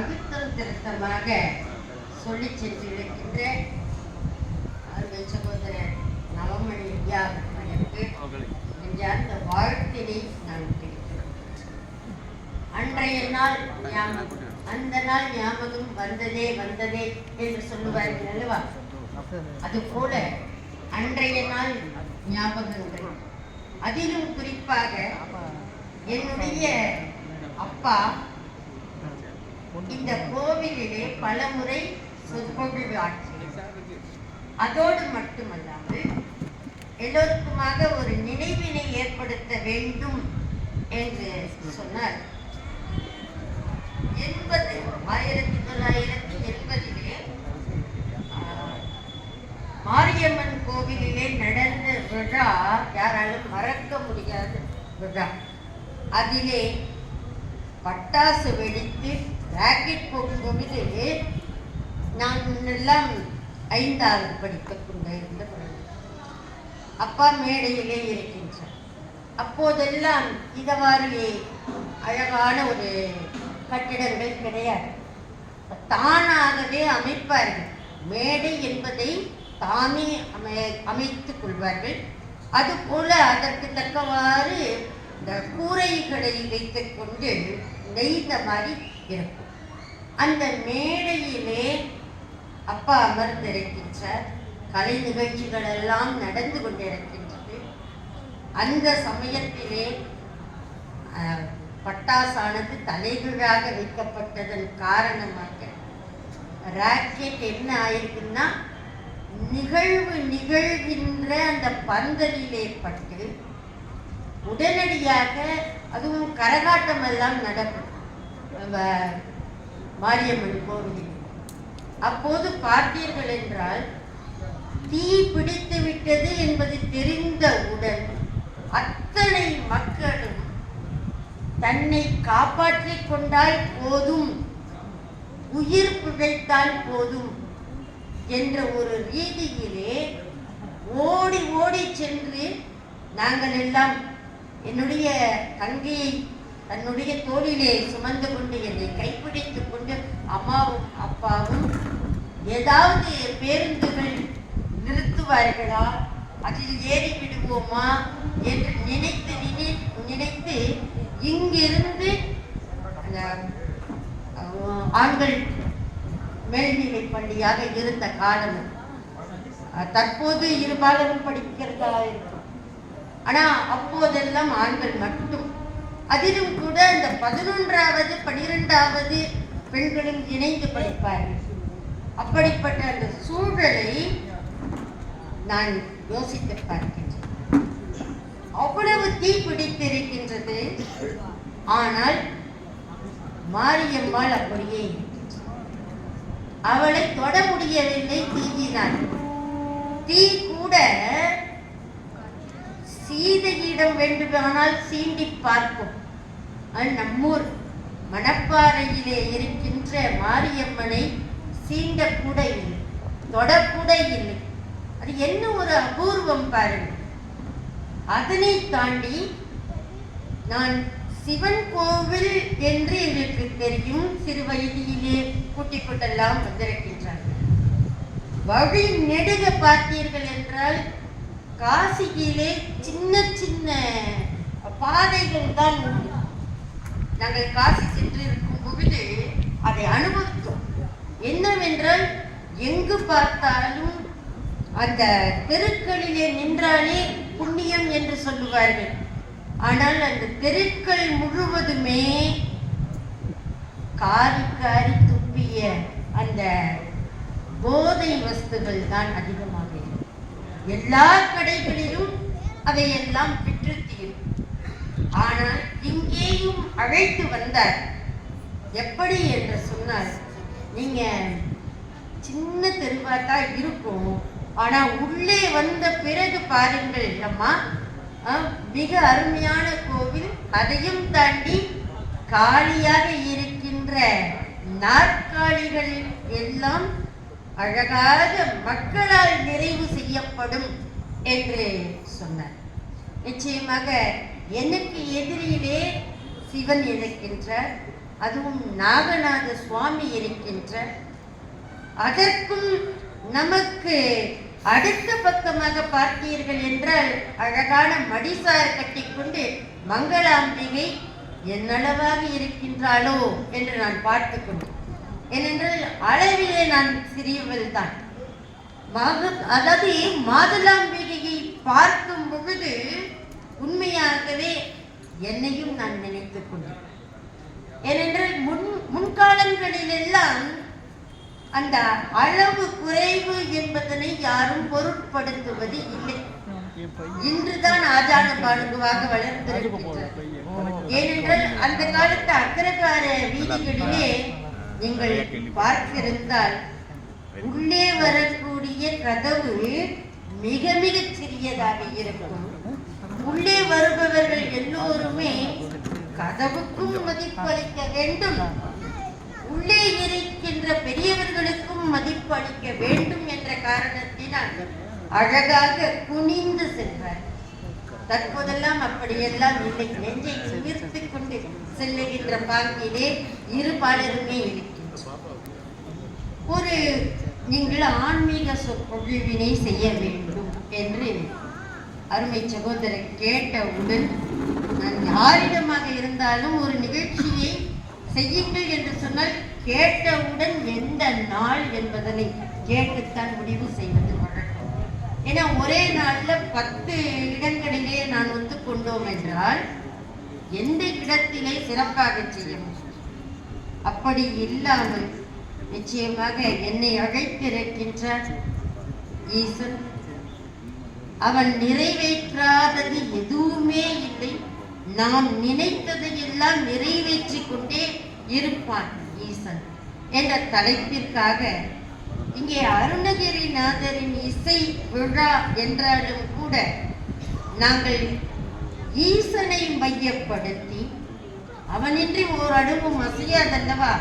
அழுத்தம் திருத்தமாக சொல்லி சென்றிருக்கின்ற அருமை சகோதரர் நவமணி ஐயா அவர்களுக்கு அந்த வாழ்த்தினை நான் தெரிவிக்கிறேன். அன்றைய நாள் ஞாபகம், அந்த நாள் ஞாபகம் வந்ததே வந்ததே என்று சொல்லுவார்கள் அல்லவா? அது போல அன்றைய நாள் ஞாபகங்கள், அதிலும் குறிப்பாக என்னுடைய அப்பா இந்த கோவிலிலே பல முறை சொற்பொழிவு ஆட்சி, அதோடு மட்டுமல்லாமல் எல்லோருக்குமாக ஒரு நினைவினை ஏற்படுத்த வேண்டும் என்று சொன்னார். 1980 மாரியம்மன் கோவிலிலே நடந்த விழா யாராலும் மறக்க முடியாத விழா. அதிலே பட்டாசு வெடித்து ராக்கெட் போகும்போது நான் எல்லாம் 5வது படித்துக் கொண்டிருந்த அப்பா மேடையிலே இருக்கின்றார். அப்போதெல்லாம் இதவாறு அழகான ஒரு கட்டிடங்கள் கிடையாது, தானாகவே அமைப்பார்கள். மேடை என்பதை தானே அமைத்துக் கொள்வார்கள். அதுபோல அதற்கு தக்கவாறு இந்த கூரைகளை வைத்துக் கொண்டு நெய்த மாதிரி இருக்கும். அந்த மேடையிலே அப்பா அமர்ந்திருக்கின்றார். கலை நிகழ்ச்சிகள் எல்லாம் நடந்து கொண்டிருக்கின்றது. அந்த சமயத்திலே பட்டாசானது தலைகீழாக வைக்கப்பட்டதன் காரணமாக ராக்கெட் என்ன ஆயிருக்குன்னா நிகழ்கின்ற அந்த பந்தலிலே பட்டு உடனடியாக, அதுவும் கரகாட்டம் எல்லாம் நடக்கும் மாரியம்மன் கோவிலில். அப்போது பார்த்தீர்கள் என்றால் தீ பிடித்து விட்டது என்பது தெரிந்தவுடன் அத்தனை மக்களும் தன்னை காப்பாற்றிக் கொண்டால் போதும், உயிர் பிழைத்தால் போதும் என்ற ஒரு ரீதியிலே ஓடி ஓடி சென்று நாங்கள் எல்லாம், என்னுடைய தங்கையை தன்னுடைய தோளிலே சுமந்து கொண்டு என்னை கைப்பிடித்துக் கொண்டு அம்மாவும் அப்பாவும் ஏதாவது பேருந்துகள் நிறுத்துவார்களா, அதில் ஏறி விடுவோமா என்று நினைத்து நினைத்து இங்கிருந்து ஆண்கள் மேல்நிலை பள்ளியாக இருந்த காலம், தற்போது இருபாலரும் படிக்கிறதா இருக்கும். ஆனா அப்போதெல்லாம் ஆண்கள் மட்டும். அதிலும் கூட இந்த 11வது 12வது பெண்களும் இணைந்து படிப்பார்கள். அப்படிப்பட்ட அந்த சூழலை நான் யோசித்து பார்க்கின்றேன். அவ்வளவு தீ பிடித்திருக்கின்றது. ஆனால் மாரியம்மாள் அப்படியே அவளை தொட முடியவில்லை. தீயினால் தீ கூட சீதையிடம் வேண்டுமானால் சீண்டி பார்க்கும். நம்மூர் மணப்பாறையிலே இருக்கின்ற மாரியம்மனை சீண்டக்கூட இல்லை, தொடக்கூட இல்லை. அது என்ன ஒரு அபூர்வம் பாருங்கள். அதனை தாண்டி நான் சிவன் கோவில் என்று எங்களுக்கு தெரியும், சிறு வயதிலே கூட்டிக் கொண்டெல்லாம் வந்திருக்கின்றார்கள். வழி நெடுக பார்த்தீர்கள் என்றால் காசியிலே சின்ன சின்ன பாதைகள் தான் உண்டு. நாங்கள் காசி சென்று இருக்கும் பொழுது அதை அனுபவித்தோம். என்னவென்றால் எங்கு பார்த்தாலும் அந்த தெருக்களிலே நின்றாலே புண்ணியம் என்று சொல்லுவார்கள். ஆனால் அந்த தெருக்கள் முழுவதுமே காரி காரி துப்பிய அந்த போதை வஸ்துகள் தான் அதிகமாக இருக்கும். எல்லா கடைகளிலும் அதையெல்லாம் விற்று தீரும். ஆனால் இங்கேயும் அழைத்து வந்தார். எப்படி என்று சொன்னார், நீங்க சின்ன தெருவாத்தா இருக்கும், ஆனா உள்ளே வந்த பிறகு பாருங்கள் அம்மா, மிக அருமையான கோவில். அதையும் தாண்டி காலியாக இருக்கின்ற நாற்காலிகள் எல்லாம் அழகாக மக்களால் நிறைவு செய்யப்படும் என்று சொன்னார். நிச்சயமாக எனக்கு எதிரிலே சிவன் இருக்கின்றார். அதுவும் நாகநாத சுவாமி இருக்கின்ற, அதற்கும் நமக்கு அடுத்த பக்கமாக பார்த்தீர்கள் என்றால் அழகான மடிசார் கட்டிக்கொண்டு மங்களாம்பிகை என்னளவாக இருக்கின்றாளோ என்று நான் பார்த்து கொண்டேன். ஏனென்றால் அளவிலே நான் சிறியவள் தான். அதாவது மாதுளாம்பிகையை பார்க்கும் பொழுது உண்மையாகவே என்னையும் நான் நினைத்துக் கொண்டேன். ஏனென்றால் முன்காலங்களில் எல்லாம் அந்த அளவு குறைவு என்பதனை யாரும் பொருட்படுத்துவது இல்லை. இன்றுதான் ஆஜான பாடுவாக வளர்ந்திருக்கின்றனர். ஏனென்றால் அந்த காலத்து அக்ரகார வீதிகளிலே நீங்கள் பார்த்திருந்தால் உள்ளே வரக்கூடிய கதவு மிக மிக சிறியதாக இருக்கும். உள்ளே வருபவர்கள் எல்லோருமே கதவுக்கும் மதிப்பளிக்க வேண்டும், உள்ளே இருக்கின்ற பெரியவர்களுக்கும் மதிப்பு அளிக்க வேண்டும் என்ற காரணத்தினால் அழகாக குனிந்து சென்றார். தற்போதெல்லாம் அப்படியெல்லாம் இல்லை. நெஞ்சை நிமிர்த்திக் கொண்டு செல்லுகின்ற பாங்கிலே இரு பாலருமே இருக்கின்றனர். ஒரு நீங்கள் ஆன்மீக சொற்பொழிவினை செய்ய வேண்டும் என்று அருமை சகோதரர் கேட்டவுடன், நான் யாரிடமாக இருந்தாலும் ஒரு நிகழ்ச்சியை செய்யுங்கள் என்று சொன்னால் கேட்டவுடன் எந்த நாள் என்பதனை கேட்டுத்தான் முடிவு செய்வது வழக்கம். ஏன்னா ஒரே நாள்ல 10 இடங்களிலே நான் கொண்டோம் என்றால் எந்த இடத்திலே சிறப்பாக செய்ய முடியும். அப்படி இல்லாமல் நிச்சயமாக என்னை அழைத்திருக்கின்றார் ஈசன். அவன் நிறைவேற்றாதது எதுவுமே இல்லை. நாம் நினைத்ததை எல்லாம் நிறைவேற்றி கொண்டே இருப்பான் ஈசன் என்ற தலைப்பிற்காக இங்கே அருணகிரிநாதரின் இசை விழா என்றாலும் கூட நாங்கள் ஈசனை மையப்படுத்தி, அவனின்றி ஓர் அணுவும் அசையாதல்லவா